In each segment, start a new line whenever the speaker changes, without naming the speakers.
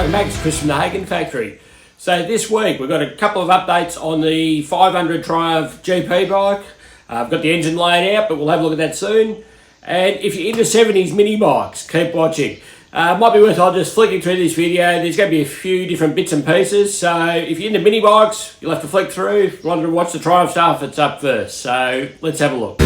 Welcome back, it's Chris from the Hagon factory. So this week we've got a couple of updates on the 500 Triumph GP bike. I've got the engine laid out, but we'll have a look at that soon. And if you're into 70s mini bikes, keep watching. Might be worthwhile just flicking through this video. There's going to be a few different bits and pieces. So if you're into mini bikes, you'll have to flick through. If you want to watch the Triumph stuff, it's up first. So let's have a look.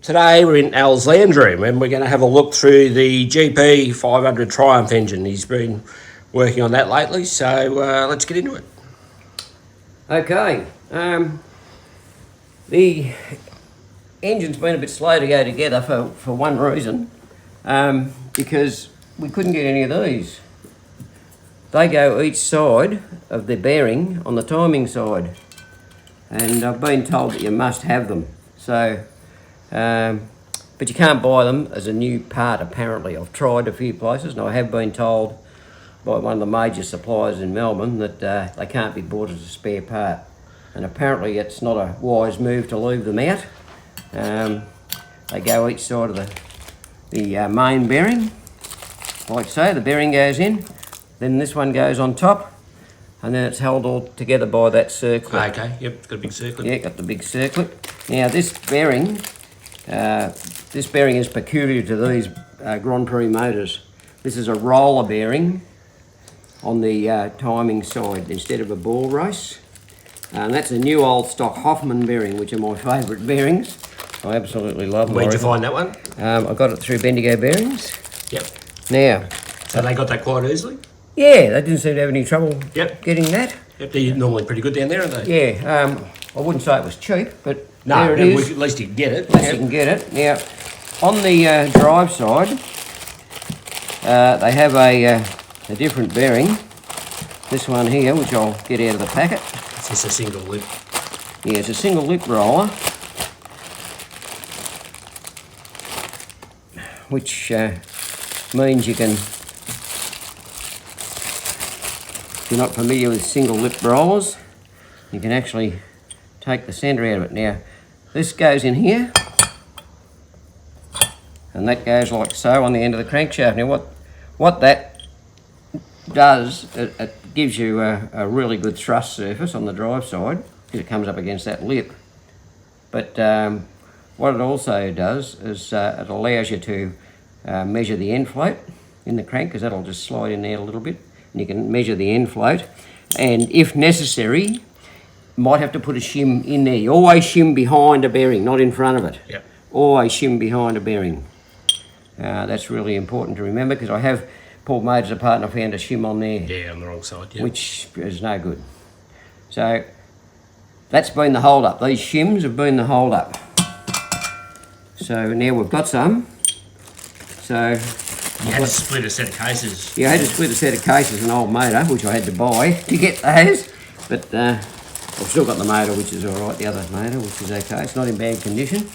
Today we're in Al's lounge room and we're going to have a look through the GP 500 Triumph engine. He's been working on that lately, so let's get into it.
Okay, the engine's been a bit slow to go together for one reason, because we couldn't get any of these. They go each side of the bearing on the timing side, and I've been told that you must have them. So. But you can't buy them as a new part apparently. I've tried a few places and I have been told by one of the major suppliers in Melbourne that they can't be bought as a spare part. And apparently it's not a wise move to leave them out. They go each side of the main bearing. Like so, the bearing goes in, then this one goes on top, and then it's held all together by that circlet.
Okay, yep, it's got a big circlet.
Yeah, got the big circlet. Now this bearing is peculiar to these Grand Prix motors. This is a roller bearing on the timing side instead of a ball race. And that's a new old stock Hoffman bearing, which are my favourite bearings. I absolutely love them.
Where'd you find that one?
I got it through Bendigo Bearings.
Yep.
Now.
So they got that quite easily?
Yeah, they didn't seem to have any trouble getting that.
Yep, they're normally pretty good down there, aren't they?
Yeah, I wouldn't say it was cheap, but
no,
there it is.
At least you can get it.
At least you can get it. Now, on the drive side, they have a different bearing. This one here, which I'll get out of the packet.
It's just a single lip.
Yeah, it's a single lip roller, which means you can, if you're not familiar with single lip rollers, you can actually take the centre out of it. Now, this goes in here, and that goes like so on the end of the crankshaft. Now, what that does, it gives you a really good thrust surface on the drive side, because it comes up against that lip. But what it also does is it allows you to measure the end float in the crank, because that'll just slide in there a little bit, and you can measure the end float. And if necessary, might have to put a shim in there. You always shim behind a bearing, not in front of it.
Yep.
Always shim behind a bearing. That's really important to remember, because I have pulled motors apart and I found a shim on there.
Yeah, on the wrong side, yeah.
Which is no good. So that's been the hold up. These shims have been the hold up. So now we've got some. So
you had to split a set of cases.
Yeah, I had to split a set of cases, an old motor, which I had to buy to get those. But I've still got the motor, which is all right, the other motor, which is okay. It's not in bad condition.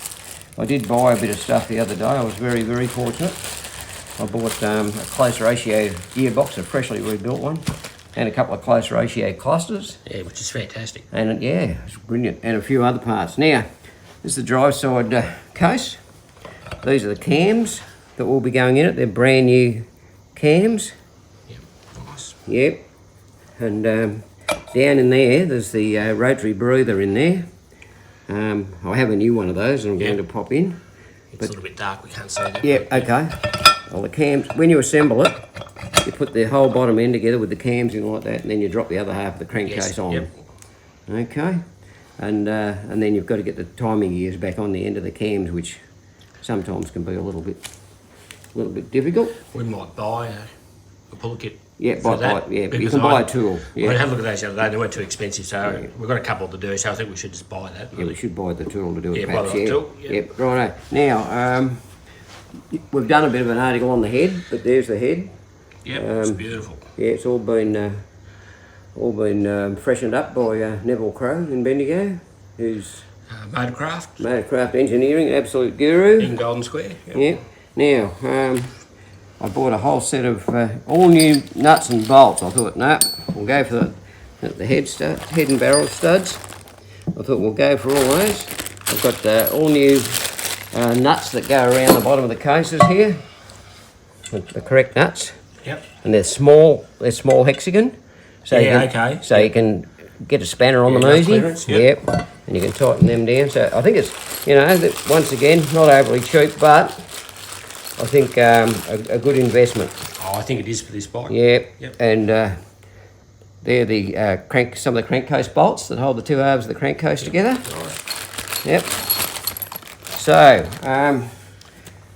I did buy a bit of stuff the other day. I was very, very fortunate. I bought a close ratio gearbox, a freshly rebuilt one, and a couple of close ratio clusters.
Yeah, which is fantastic.
And yeah, it's brilliant. And a few other parts. Now, this is the drive side case. These are the cams that will be going in it. They're brand new cams.
Yep, nice.
Yep. And down in there, there's the rotary breather in there. I have a new one of those and I'm going to pop in.
It's a little bit dark, we can't see that.
Yep, okay. Well, the cams, when you assemble it, you put the whole bottom end together with the cams in like that, and then you drop the other half of the crankcase on.
Yep.
Okay. And then you've got to get the timing gears back on the end of the cams, which sometimes can be a little bit difficult.
We might buy a puller kit.
Yeah, you can buy a tool. Yeah.
I had a look at those the other day, they weren't too expensive, so we've got a couple to do, so I think we should just buy that.
Yeah, we should buy the tool to do it.
Yeah,
perhaps.
buy the tool. Yeah.
Yep, righto. Now, we've done a bit of an article on the head, but there's the head.
Yep, it's beautiful.
Yeah, it's all been freshened up by Neville Crowe in Bendigo. who's
Motorcraft
Engineering, absolute guru.
in Golden Square.
Yep. Now, I bought a whole set of all new nuts and bolts. I thought, no, we'll go for the head and barrel studs. I thought we'll go for all those. I've got all new nuts that go around the bottom of the cases here, the correct nuts.
Yep.
And they're small hexagon. So
okay.
So you can get a spanner on them easy.
Clearance, yep.
And you can tighten them down. So I think it's, once again, not overly cheap, but I think a good investment.
Oh, I think it is for this bike.
Yeah.
Yep.
And they're the some of the crankcase bolts that hold the two halves of the crankcase together.
Right.
Yep. So,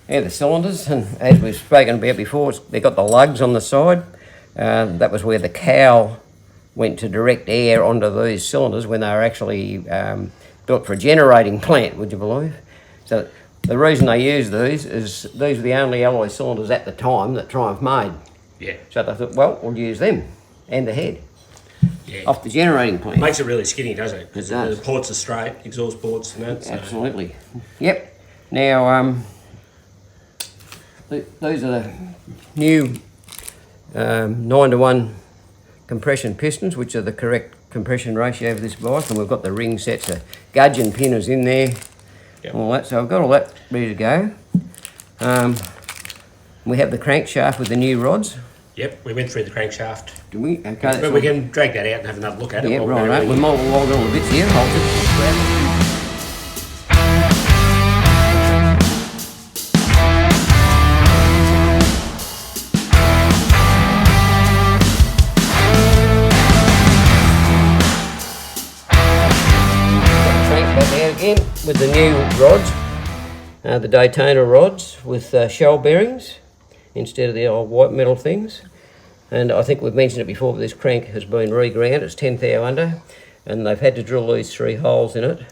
the cylinders, and as we've spoken about before, they've got the lugs on the side. That was where the cowl went to direct air onto these cylinders when they were actually built for a generating plant, would you believe? So the reason they use these is these were the only alloy cylinders at the time that Triumph made.
Yeah.
So they thought, well, we'll use them and the head off the generating plant.
Makes it really skinny, doesn't it?
It does.
The ports are straight, exhaust ports and that. So.
Absolutely. Yep. Now, these are the new 9-to-1 compression pistons, which are the correct compression ratio of this bike, and we've got the ring sets, the gudgeon pinners in there, all that. So I've got all that ready to go. We have the crankshaft with the new rods.
Yep, we went through the crankshaft.
Do we? Okay.
But we can drag that out and have another look at it.
Yeah, right. We might log all the bits here. Hold it. Again with the new rods, the Daytona rods with shell bearings instead of the old white metal things. And I think we've mentioned it before, but this crank has been reground. It's 10th hour under, and they've had to drill these 3 holes in it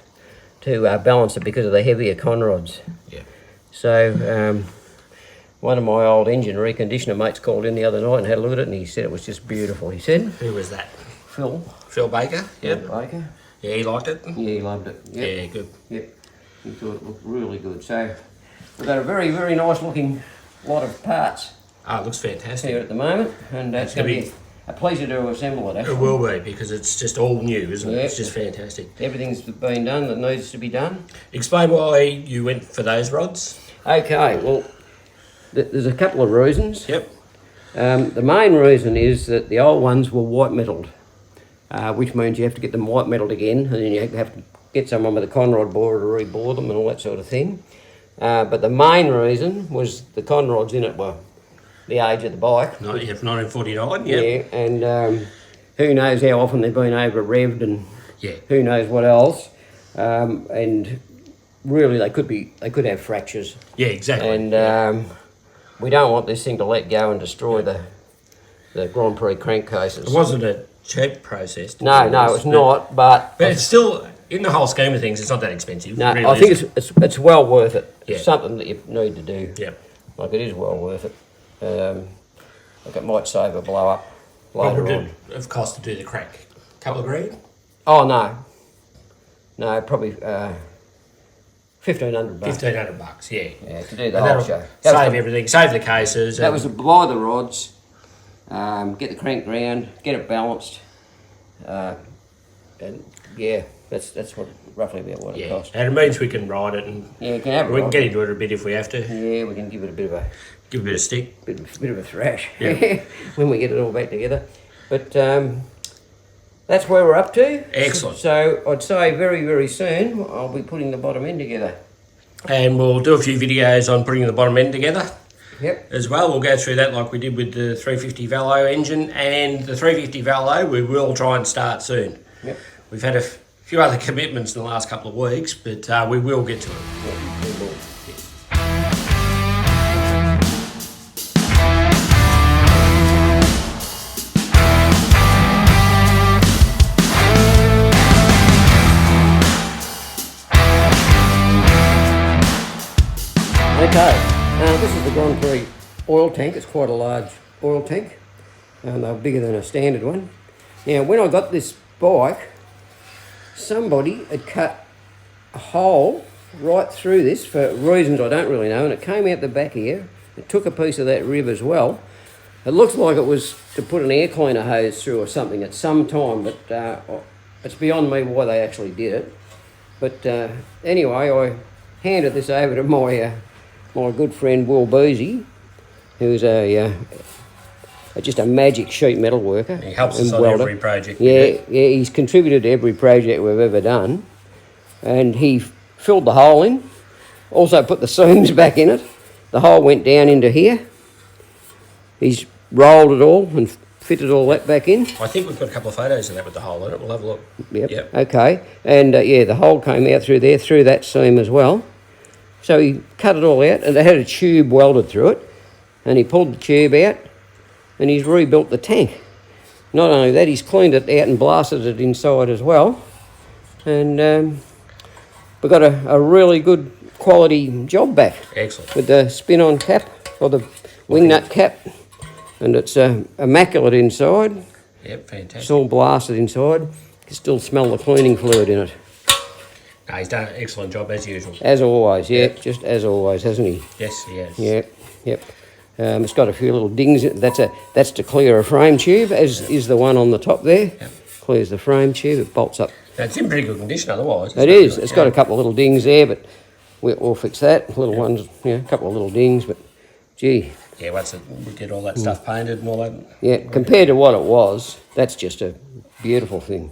to balance it because of the heavier con rods.
Yeah.
So one of my old engine reconditioner mates called in the other night and had a look at it, and he said it was just beautiful. He said.
Who was that?
Phil.
Phil Baker. Yep.
Phil Baker.
Yeah, he liked it?
Yeah, he loved it. Yep.
Yeah, good.
Yep, he thought it looked really good. So we've got a very, very nice looking lot of parts
Oh, it looks fantastic.
here at the moment, and it's going to be a pleasure to assemble it, actually.
It will be, because it's just all new, isn't it?
Yep.
It's just fantastic.
Everything's been done that needs to be done.
Explain why you went for those rods.
Okay, well, there's a couple of reasons.
Yep.
The main reason is that the old ones were white metalled. Which means you have to get them white metalled again, and then you have to get someone with a conrod borer to rebore them and all that sort of thing. But the main reason was the conrods in it were the age of the bike.
1949, yep.
Yeah, and who knows how often they've been over revved and who knows what else. And really, they could have fractures.
Yeah, exactly.
And we don't want this thing to let go and destroy the Grand Prix crankcases.
It wasn't a cheap process.
No, it's not, but
it's still, in the whole scheme of things, it's not that expensive.
No,
really
I think it's well worth it.
Yeah.
It's something that you need to do.
Yeah.
Like, it is well worth it. Like, it might save a blow up
What
later
would
on.
it have cost to do the crank? Couple of grand?
Oh, no, probably $1,500.
$1,500, yeah.
Yeah, to do the
And
whole
that'll
show.
Save everything, save the cases.
That was to buy the rods, get the crank round, get it balanced, and yeah, that's what roughly about what it cost.
And it means we can ride it, and
Yeah, you can have it.
we can get into it a bit if we have to.
Yeah, we can give it a bit of a
Give it a bit of stick.
bit of a thrash
Yeah.
when we get it all back together. But that's where we're up to.
Excellent.
So I'd say very, very soon I'll be putting the bottom end together.
And we'll do a few videos on putting the bottom end together.
Yep.
As well, we'll go through that like we did with the 350 Velo engine, and the 350 Velo we will try and start soon.
Yep.
We've had a few other commitments in the last couple of weeks, but we will get to it.
Yep, we will. Okay. This is the Grand Prix oil tank. It's quite a large oil tank, and they're bigger than a standard one. Now, when I got this bike, somebody had cut a hole right through this for reasons I don't really know, and it came out the back here. It took a piece of that rib as well. It looks like it was to put an air cleaner hose through or something at some time, but it's beyond me why they actually did it. But anyway, I handed this over to my good friend Will Boozy, who's just a magic sheet metal worker.
He helps us on every project.
Yeah, he's contributed to every project we've ever done. And he filled the hole in, also put the seams back in it. The hole went down into here. He's rolled it all and fitted all that back in.
I think we've got a couple of photos of that with the hole in it. We'll have a look.
Yep. Okay. And the hole came out through there, through that seam as well. So he cut it all out, and they had a tube welded through it. And he pulled the tube out, and he's rebuilt the tank. Not only that, he's cleaned it out and blasted it inside as well. And we've got a really good quality job back.
Excellent.
With the spin-on cap, or the wing nut cap. And it's immaculate inside.
Yep, fantastic.
It's all blasted inside. You can still smell the cleaning fluid in it.
No, he's done an excellent job as usual.
As always, yeah, just as always, hasn't he?
Yes, he has.
Yep, yep. It's got a few little dings. That's to clear a frame tube, as is the one on the top there.
Yep.
Clears the frame tube. It bolts up.
Now, it's in pretty good condition otherwise.
It is. It's got a couple of little dings there, but we'll fix that. Little ones, a couple of little dings, but gee.
Yeah, once we get all that stuff painted and all that.
Yeah, compared to what it was, that's just a beautiful thing.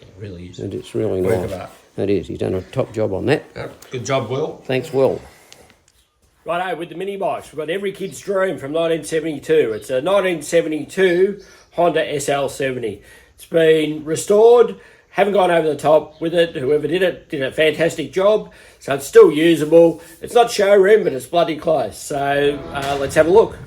It really is.
And it's really
Work
nice.
of art.
It is. He's done a top job on that.
Good job, Will.
Thanks, Will.
Righto, with the mini bikes, we've got every kid's dream from 1972. It's a 1972 Honda SL70. It's been restored, haven't gone over the top with it. Whoever did it did a fantastic job, so it's still usable. It's not showroom, but it's bloody close. So let's have a look.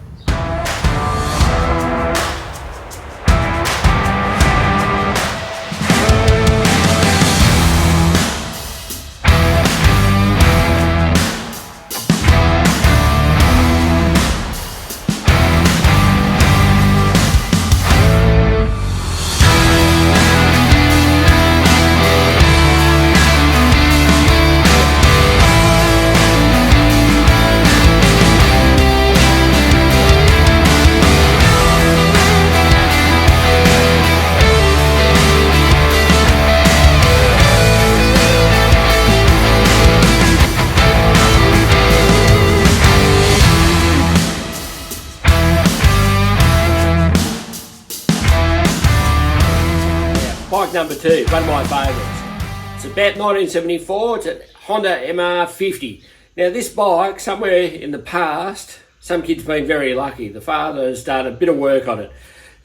Bike number 2, one of my favourites. It's about 1974, it's a Honda MR50. Now this bike, somewhere in the past, some kid's been very lucky. The father's done a bit of work on it.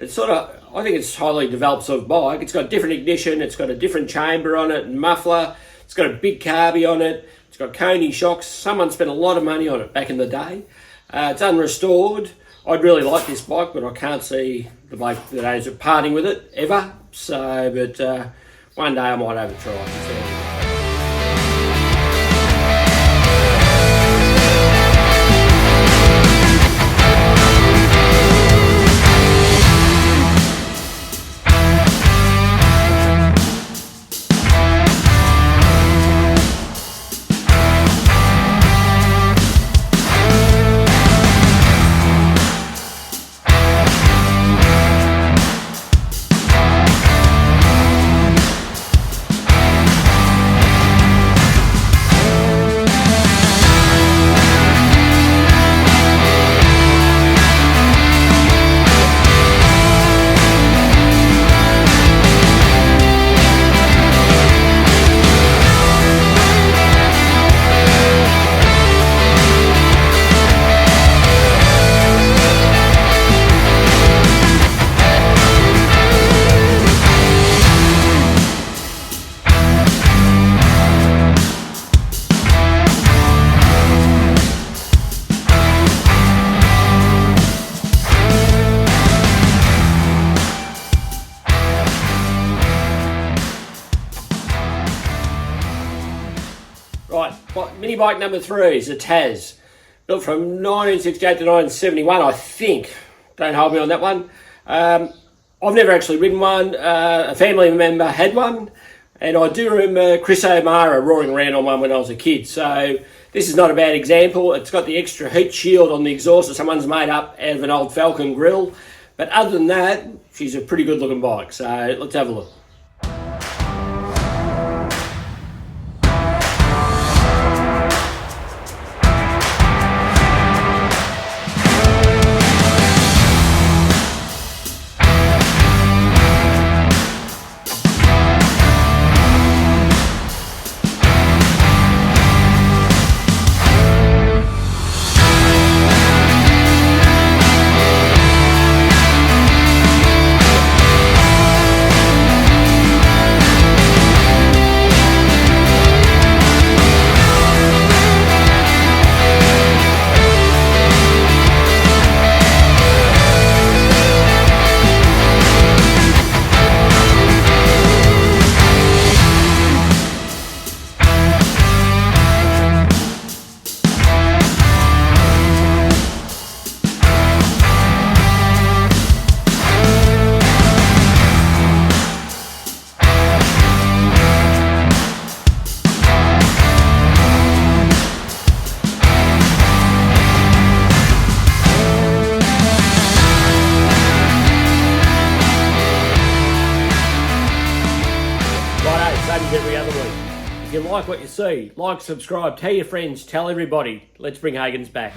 It's sort of, I think it's a highly developed sort of bike. It's got different ignition, it's got a different chamber on it and muffler. It's got a big carby on it. It's got Coney shocks. Someone spent a lot of money on it back in the day. It's unrestored. I'd really like this bike, but I can't see the bloke that owns it parting with it ever. So, but one day I might have a try and see. Right, mini bike number 3 is a Taz. Built from 1968 to 1971, I think. Don't hold me on that one. I've never actually ridden one. A family member had one. And I do remember Chris O'Mara roaring around on one when I was a kid. So this is not a bad example. It's got the extra heat shield on the exhaust that someone's made up out of an old Falcon grill. But other than that, she's a pretty good looking bike. So let's have a look. Every other week. If you like what you see, like, subscribe, tell your friends, tell everybody. Let's bring Hagons back.